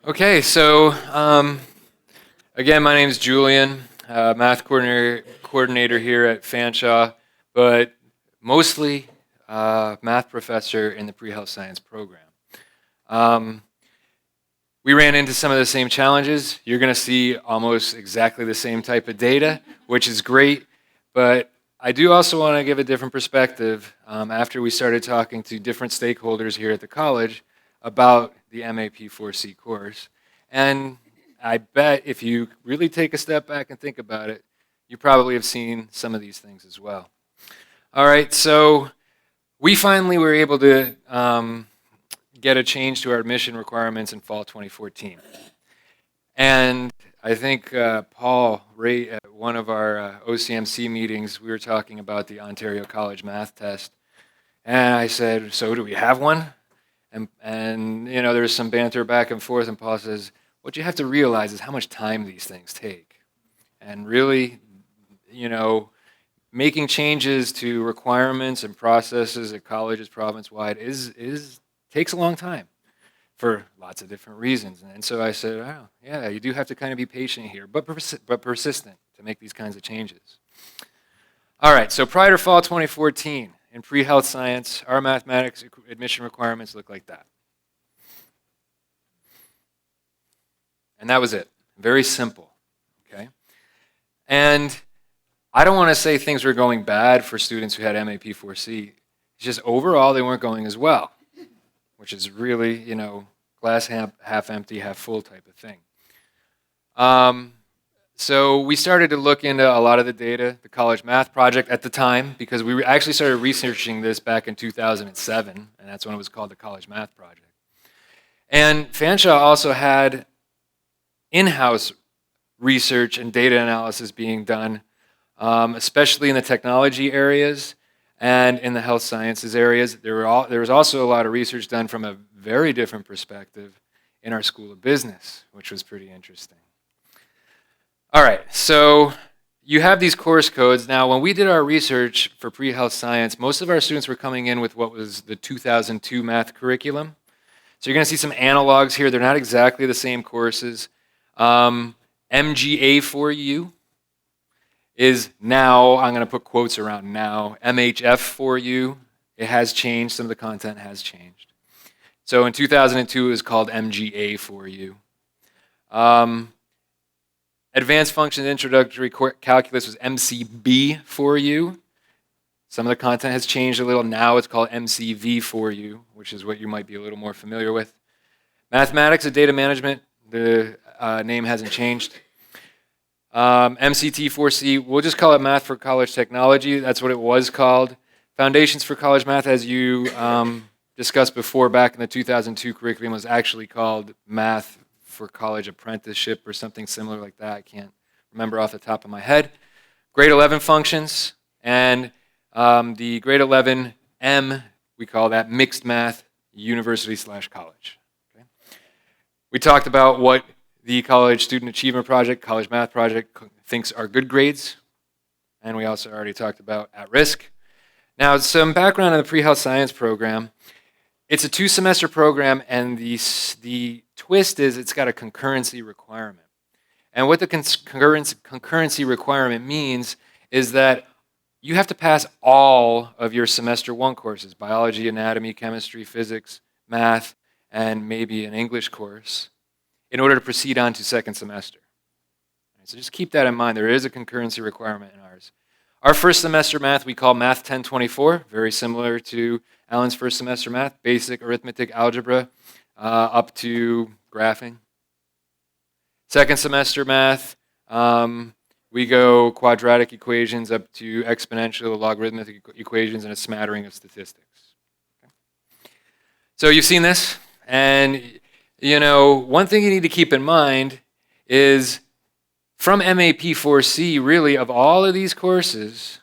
Okay, so again, my name is Julian, math coordinator here at Fanshawe, but mostly math professor in the pre-health science program. Um, we ran into some of the same challenges. You're going to see almost exactly the same type of data, which is great, but I do also want to give a different perspective after we started talking to different stakeholders here at the college about the MAP4C course. And I bet if you really take a step back and think about it, you probably have seen some of these things as well. All right, so we finally were able to get a change to our admission requirements in fall 2014. And I think Paul, Ray, at one of our OCMC meetings, we were talking about the Ontario College Math Test. And I said, so do we have one? And you know, there's some banter back and forth, and Paul says, what you have to realize is how much time these things take. And really, you know, making changes to requirements and processes at colleges province-wide takes a long time for lots of different reasons. And so I said, oh, yeah, you do have to kind of be patient here, but persistent to make these kinds of changes. All right, so prior to fall 2014, in pre-health science, our mathematics admission requirements look like that. And that was it. Very simple, okay? And I don't want to say things were going bad for students who had MAP4C. It's just overall they weren't going as well, which is really, you know, glass half empty, half full type of thing. So we started to look into a lot of the data, the College Math Project at the time, because we actually started researching this back in 2007, and that's when it was called the College Math Project. And Fanshawe also had in-house research and data analysis being done, especially in the technology areas and in the health sciences areas. There was also a lot of research done from a very different perspective in our School of Business, which was pretty interesting. All right, so you have these course codes. Now, when we did our research for pre-health science, most of our students were coming in with what was the 2002 math curriculum. So you're going to see some analogs here. They're not exactly the same courses. MGA for you is now, I'm going to put quotes around now, MHF for you. It has changed. Some of the content has changed. So in 2002, it was called MGA for you. Advanced Functions Introductory Calculus was MCB for you. Some of the content has changed a little. Now it's called MCV for you, which is what you might be a little more familiar with. Mathematics and Data Management, the name hasn't changed. MCT4C, we'll just call it Math for College Technology. That's what it was called. Foundations for College Math, as you discussed before, back in the 2002 curriculum, was actually called Math for College Apprenticeship or something similar like that. I can't remember off the top of my head. Grade 11 functions, and the grade 11M, we call that Mixed Math University/College. Okay? We talked about what the College Student Achievement Project, College Math Project, thinks are good grades, and we also already talked about at risk. Now, some background on the pre-health science program. It's a 2-semester program, and the twist is it's got a concurrency requirement. And what the concurrency requirement means is that you have to pass all of your semester 1 courses, biology, anatomy, chemistry, physics, math, and maybe an English course, in order to proceed on to second semester. So just keep that in mind. There is a concurrency requirement in ours. Our first semester math we call Math 1024, very similar to Alan's first semester math, basic arithmetic algebra up to graphing. Second semester math, we go quadratic equations up to exponential, logarithmic equations, and a smattering of statistics. Okay. So you've seen this, and you know, one thing you need to keep in mind is from MAP4C, really, of all of these courses,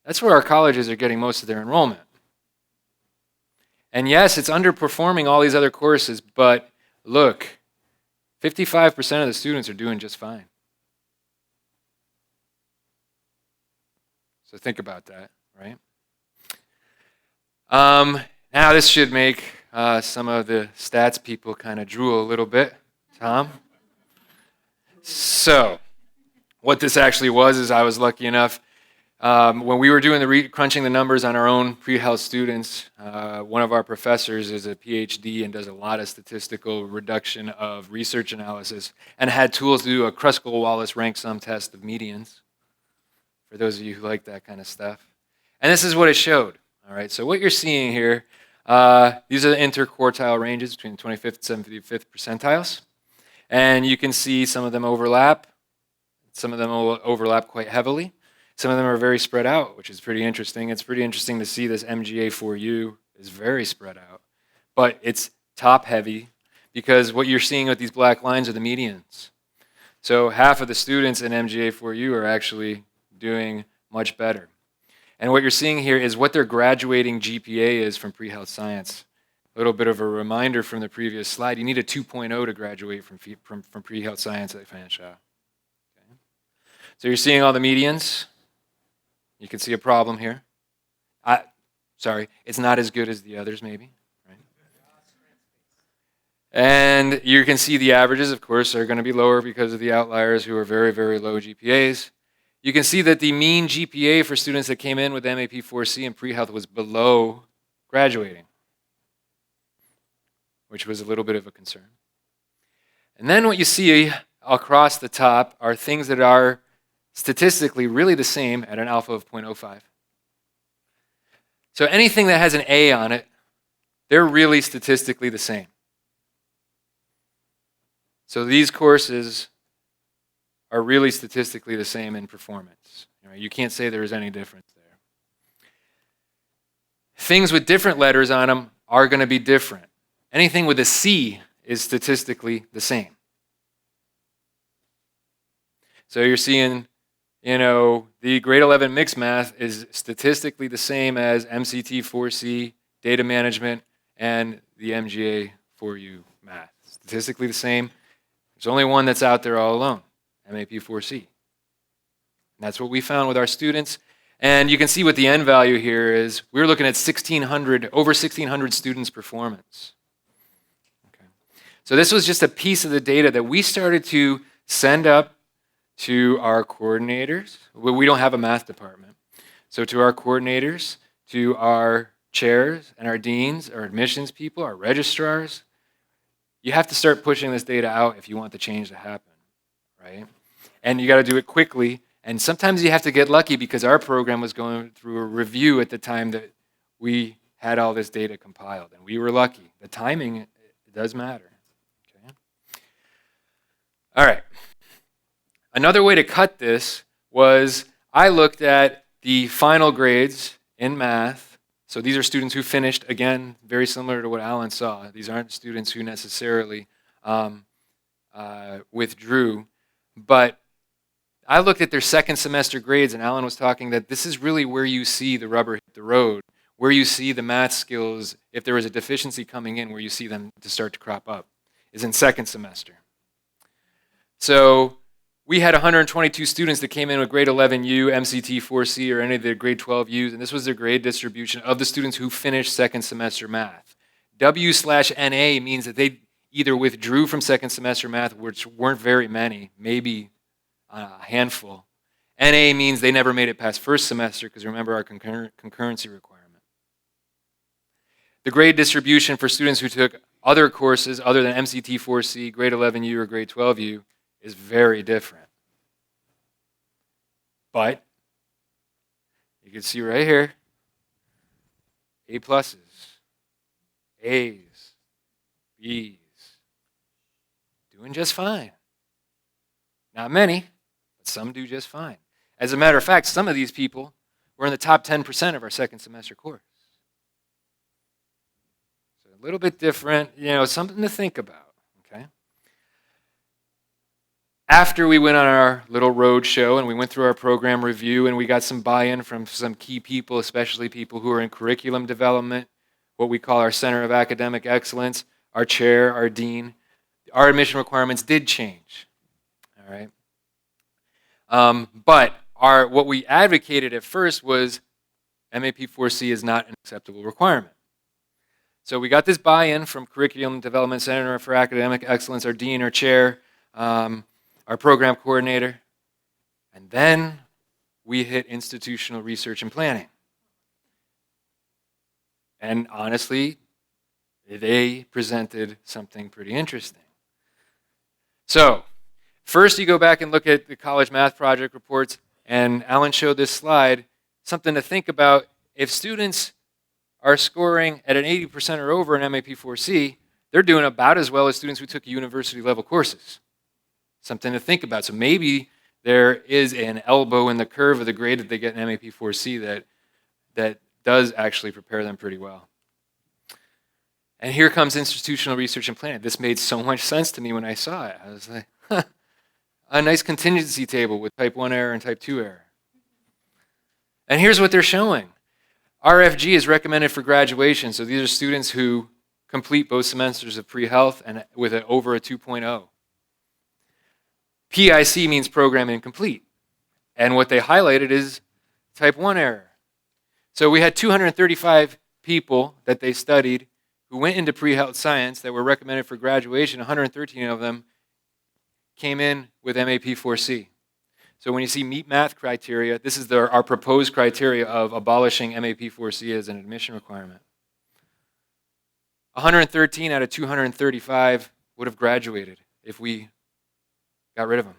that's where our colleges are getting most of their enrollment. And yes, it's underperforming all these other courses, but look, 55% of the students are doing just fine. So think about that, right? Now this should make some of the stats people kind of drool a little bit. Tom? So, what this actually was is I was lucky enough, when we were doing crunching the numbers on our own pre-health students, one of our professors is a PhD and does a lot of statistical reduction of research analysis and had tools to do a Kruskal-Wallis rank sum test of medians, for those of you who like that kind of stuff. And this is what it showed. All right, so what you're seeing here, these are the interquartile ranges between the 25th and 75th percentiles. And you can see some of them overlap. Some of them will overlap quite heavily. Some of them are very spread out, which is pretty interesting. It's pretty interesting to see this MGA4U is very spread out. But it's top heavy because what you're seeing with these black lines are the medians. So half of the students in MGA4U are actually doing much better. And what you're seeing here is what their graduating GPA is from pre-health science. A little bit of a reminder from the previous slide. You need a 2.0 to graduate from pre-health science at Fanshawe. Okay. So you're seeing all the medians. You can see a problem here. Sorry, it's not as good as the others maybe. Right? And you can see the averages, of course, are going to be lower because of the outliers who are very, very low GPAs. You can see that the mean GPA for students that came in with MAP4C and pre-health was below graduating, which was a little bit of a concern. And then what you see across the top are things that are statistically really the same at an alpha of 0.05. So anything that has an A on it, they're really statistically the same. So these courses are really statistically the same in performance. You can't say there is any difference there. Things with different letters on them are going to be different. Anything with a C is statistically the same. So you're seeing, the grade 11 mixed math is statistically the same as MCT4C, data management, and the MGA4U math. Statistically the same. There's only one that's out there all alone, MAP4C. And that's what we found with our students. And you can see what the end value here is. We're looking at over 1,600 students' performance. Okay. So this was just a piece of the data that we started to send up to our coordinators. We don't have a math department. So to our coordinators, to our chairs and our deans, our admissions people, our registrars, you have to start pushing this data out if you want the change to happen, right? And you got to do it quickly. And sometimes you have to get lucky because our program was going through a review at the time that we had all this data compiled. And we were lucky. The timing, it does matter. Okay. All right. Another way to cut this was I looked at the final grades in math. So these are students who finished, again, very similar to what Alan saw. These aren't students who necessarily withdrew. But I looked at their second semester grades, and Alan was talking that this is really where you see the rubber hit the road, where you see the math skills, if there was a deficiency coming in, where you see them to start to crop up, is in second semester. So we had 122 students that came in with grade 11U, MCT4C, or any of the grade 12Us, and this was their grade distribution of the students who finished second semester math. W/NA means that they either withdrew from second semester math, which weren't very many, maybe a handful. NA means they never made it past first semester, because remember our concurrency requirement. The grade distribution for students who took other courses other than MCT4C, grade 11U, or grade 12U is very different. But you can see right here, A pluses, A's, B's, doing just fine. Not many, but some do just fine. As a matter of fact, some of these people were in the top 10% of our second semester course. So a little bit different, something to think about, okay? After we went on our little road show and we went through our program review and we got some buy-in from some key people, especially people who are in curriculum development, what we call our Center of Academic Excellence, our chair, our dean, our admission requirements did change. All right. But what we advocated at first was MAP4C is not an acceptable requirement. So we got this buy-in from Curriculum Development Center for Academic Excellence, our dean, our chair, our program coordinator, and then we hit institutional research and planning. And honestly, they presented something pretty interesting. So, first you go back and look at the college math project reports, and Alan showed this slide, something to think about. If students are scoring at an 80% or over in MAP4C, they're doing about as well as students who took university level courses. Something to think about. So maybe there is an elbow in the curve of the grade that they get in MAP4C that does actually prepare them pretty well. And here comes institutional research and planning. This made so much sense to me when I saw it. I was like, huh, a nice contingency table with type 1 error and type 2 error. And here's what they're showing. RFG is recommended for graduation. So these are students who complete both semesters of pre-health and with over a 2.0. PIC means program incomplete. And what they highlighted is type 1 error. So we had 235 people that they studied who went into pre-health science that were recommended for graduation. 113 of them came in with MAP4C. So when you see meet math criteria, this is our proposed criteria of abolishing MAP4C as an admission requirement. 113 out of 235 would have graduated if we got rid of them.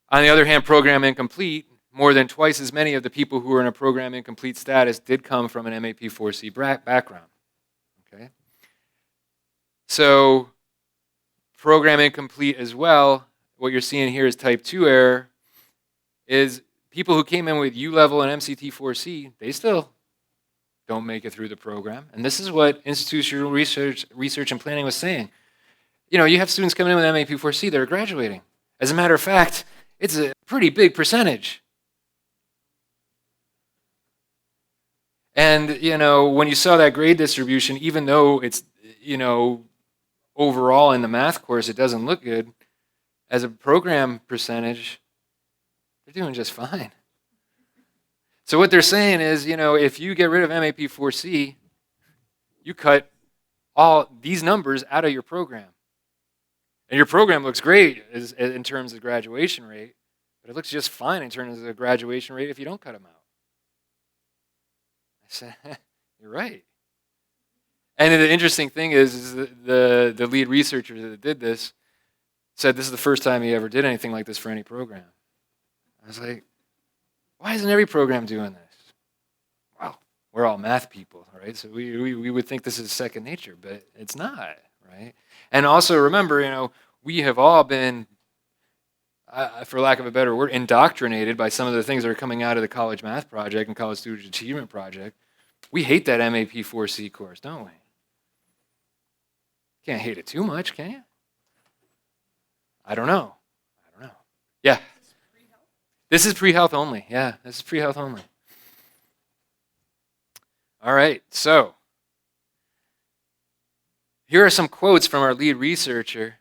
On the other hand, program incomplete, more than twice as many of the people who were in a program incomplete status did come from an MAP4C background. Okay? So program incomplete as well, what you're seeing here is type 2 error, is people who came in with U-level and MCT4C, they still don't make it through the program. And this is what institutional research and planning was saying. You know, you have students coming in with MAP4C that are graduating. As a matter of fact, it's a pretty big percentage. And, you know, when you saw that grade distribution, even though it's, you know, overall in the math course, it doesn't look good, as a program percentage, they're doing just fine. So what they're saying is, you know, if you get rid of MAP4C, you cut all these numbers out of your program. And your program looks great in terms of graduation rate, but it looks just fine in terms of the graduation rate if you don't cut them out. I said, you're right. And the interesting thing is the lead researcher that did this said this is the first time he ever did anything like this for any program. I was like, why isn't every program doing this? Well, we're all math people, right? So we would think this is second nature, but it's not, right? And also remember, you know, we have all been, for lack of a better word, indoctrinated by some of the things that are coming out of the College Math Project and College Student Achievement Project. We hate that MAP4C course, don't we? Can't hate it too much, can you? I don't know. Yeah. This is pre-health only. Yeah, this is pre-health only. All right, so here are some quotes from our lead researcher.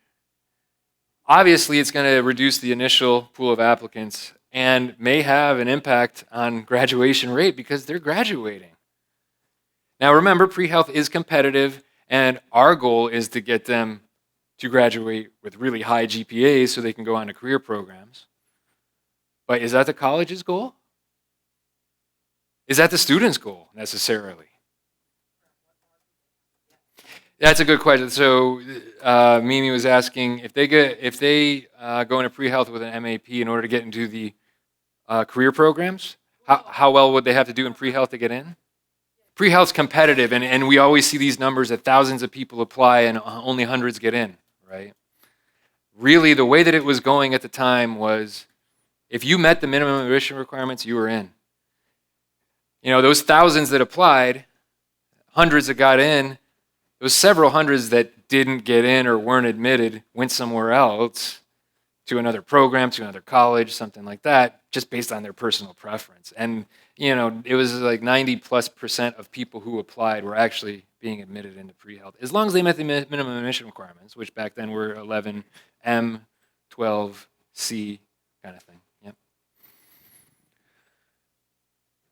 Obviously, it's going to reduce the initial pool of applicants and may have an impact on graduation rate because they're graduating. Now remember, pre-health is competitive, and our goal is to get them to graduate with really high GPAs so they can go on to career programs. But is that the college's goal? Is that the student's goal, necessarily? That's a good question. So Mimi was asking, if they go into pre-health with an MAP in order to get into the career programs, how well would they have to do in pre-health to get in? Pre-health's competitive, and we always see these numbers that thousands of people apply and only hundreds get in, right? Really, the way that it was going at the time was, if you met the minimum admission requirements, you were in. You know, those thousands that applied, hundreds that got in, those several hundreds that didn't get in or weren't admitted went somewhere else, to another program, to another college, something like that, just based on their personal preference. And, you know, it was like 90+% of people who applied were actually being admitted into pre-health, as long as they met the minimum admission requirements, which back then were 11M, 12C kind of thing. Yep.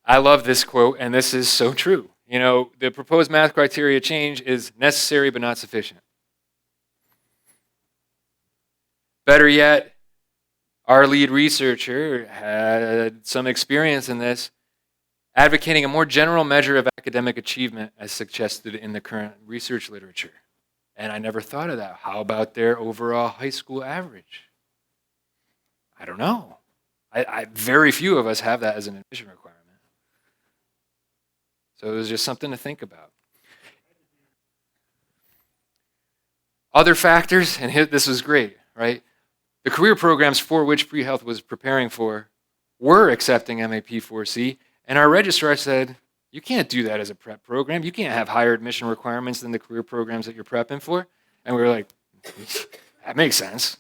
I love this quote, and this is so true. You know, the proposed math criteria change is necessary but not sufficient. Better yet, our lead researcher had some experience in this, advocating a more general measure of academic achievement as suggested in the current research literature. And I never thought of that. How about their overall high school average? I don't know. Very few of us have that as an admission requirement. So it was just something to think about. Other factors, and this was great, right? The career programs for which pre-health was preparing for were accepting MAP4C, and our registrar said, you can't do that as a prep program. You can't have higher admission requirements than the career programs that you're prepping for. And we were like, that makes sense.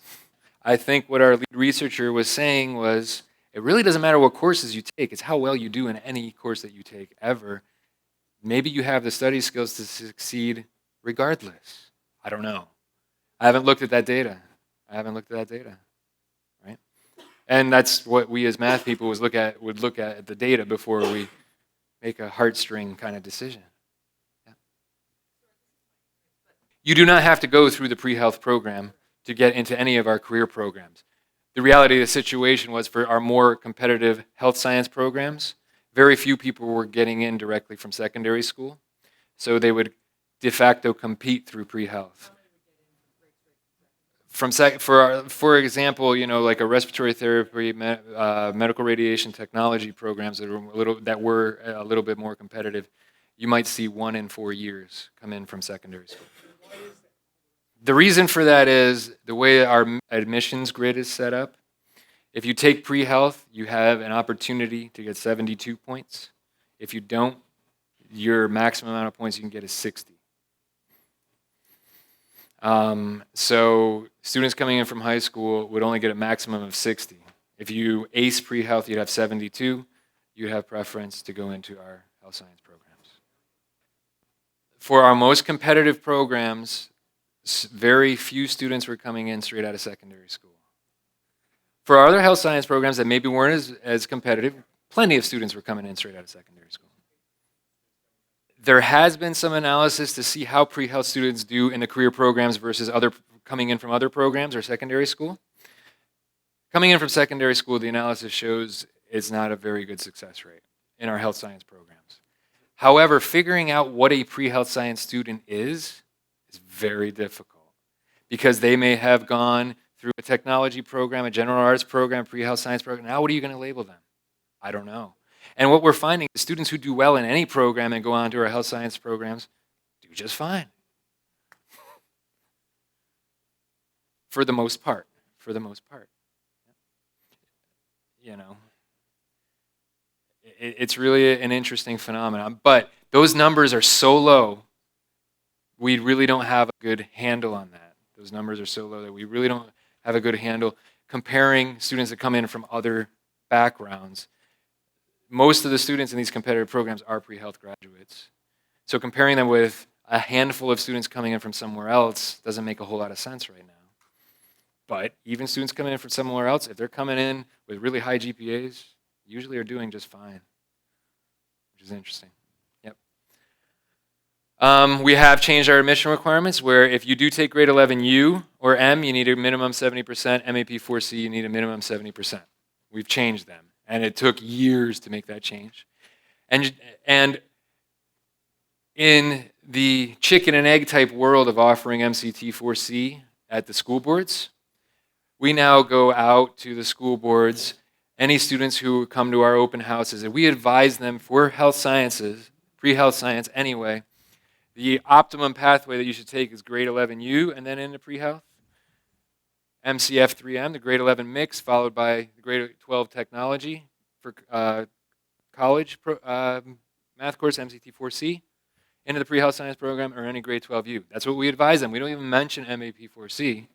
I think what our lead researcher was saying was, it really doesn't matter what courses you take, it's how well you do in any course that you take ever. Maybe you have the study skills to succeed regardless. I don't know. I haven't looked at that data. Right? And that's what we as math people would look at the data before we make a heartstring kind of decision. Yeah. You do not have to go through the pre-health program to get into any of our career programs. The reality of the situation was for our more competitive health science programs, very few people were getting in directly from secondary school, so they would de facto compete through pre-health. For example, you know, like a respiratory therapy, medical radiation technology programs that were a little bit more competitive, you might see 1 in 4 years come in from secondary school. The reason for that is the way our admissions grid is set up. If you take pre-health, you have an opportunity to get 72 points. If you don't, your maximum amount of points you can get is 60. So students coming in from high school would only get a maximum of 60. If you ace pre-health, you'd have 72. You'd have preference to go into our health science programs. For our most competitive programs, very few students were coming in straight out of secondary school. For our other health science programs that maybe weren't as competitive, plenty of students were coming in straight out of secondary school. There has been some analysis to see how pre-health students do in the career programs versus coming in from other programs or secondary school. Coming in from secondary school, the analysis shows it's not a very good success rate in our health science programs. However, figuring out what a pre-health science student is very difficult because they may have gone through a technology program, a general arts program, pre-health science program. Now what are you going to label them? I don't know. And what we're finding is students who do well in any program and go on to our health science programs do just fine. For the most part. You know, it's really an interesting phenomenon. But those numbers are so low, we really don't have a good handle on that. Those numbers are so low that we really don't have a good handle comparing students that come in from other backgrounds. Most of the students in these competitive programs are pre-health graduates. So comparing them with a handful of students coming in from somewhere else doesn't make a whole lot of sense right now. But even students coming in from somewhere else, if they're coming in with really high GPAs, usually are doing just fine, which is interesting. Yep. We have changed our admission requirements where if you do take grade 11 U or M, you need a minimum 70%, MAP4C, you need a minimum 70%. We've changed them. And it took years to make that change. And in the chicken and egg type world of offering MCT4C at the school boards, we now go out to the school boards, any students who come to our open houses, and we advise them for health sciences, pre-health science anyway, the optimum pathway that you should take is grade 11 U and then into pre-health. MCF3M, the grade 11 mix, followed by the grade 12 technology for college math course, MCT4C, into the pre-health science program, or any grade 12U. That's what we advise them. We don't even mention MAP4C,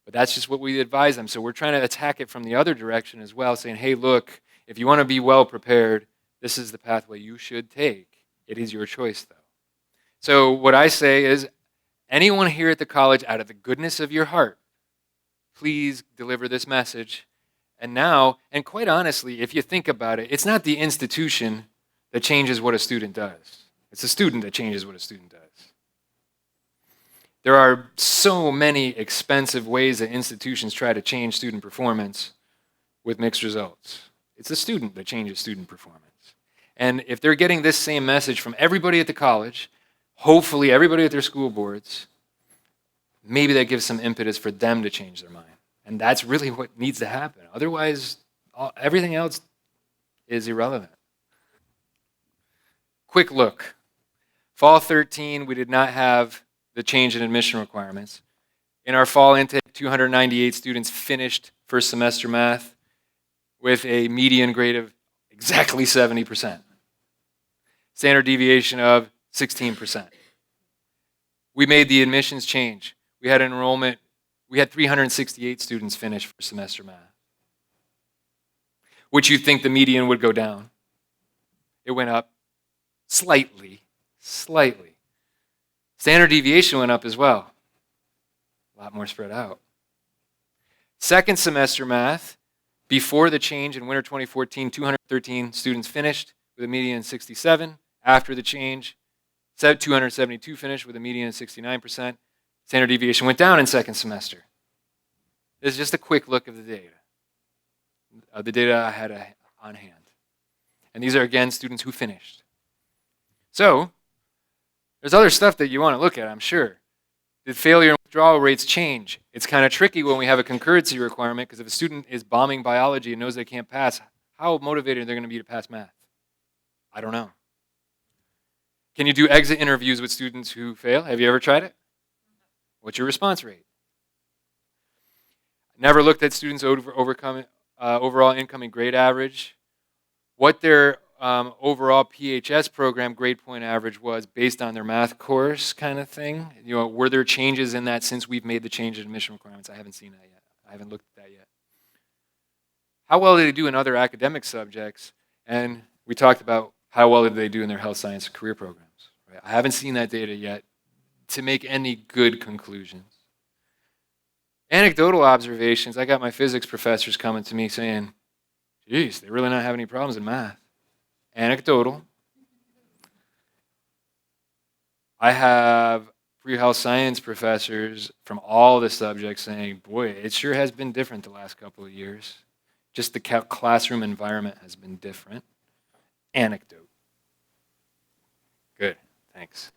but that's just what we advise them. So we're trying to attack it from the other direction as well, saying, hey, look, if you want to be well prepared, this is the pathway you should take. It is your choice, though. So what I say is, anyone here at the college, out of the goodness of your heart, please deliver this message And now, and quite honestly, if you think about it, it's not the institution that changes what a student does. It's the student that changes what a student does. There are so many expensive ways that institutions try to change student performance with mixed results. It's the student that changes student performance. And if they're getting this same message from everybody at the college, hopefully everybody at their school boards, maybe that gives some impetus for them to change their mind. And that's really what needs to happen. Otherwise, everything else is irrelevant. Quick look. Fall 13, we did not have the change in admission requirements. In our fall intake, 298 students finished first semester math with a median grade of exactly 70%. Standard deviation of 16%. We made the admissions change. We had enrollment. We had 368 students finish first semester math, which you'd think the median would go down. It went up slightly. Standard deviation went up as well. A lot more spread out. Second semester math, before the change in winter 2014, 213 students finished with a median of 67. After the change, 272 finished with a median of 69%. Standard deviation went down in second semester. This is just a quick look of the data I had on hand. And these are, again, students who finished. So, there's other stuff that you want to look at, I'm sure. Did failure and withdrawal rates change? It's kind of tricky when we have a concurrency requirement, because if a student is bombing biology and knows they can't pass, how motivated are they going to be to pass math? I don't know. Can you do exit interviews with students who fail? Have you ever tried it? What's your response rate? Never looked at students' overall incoming grade average. What their overall PHS program grade point average was based on their math course kind of thing. You know, were there changes in that since we've made the change in admission requirements? I haven't seen that yet. I haven't looked at that yet. How well did they do in other academic subjects? And we talked about how well did they do in their health science career programs. Right? I haven't seen that data yet to make any good conclusions. Anecdotal observations, I got my physics professors coming to me saying, geez, they really not have any problems in math. Anecdotal. I have pre-health science professors from all the subjects saying, boy, it sure has been different the last couple of years. Just the classroom environment has been different. Anecdote. Good, thanks.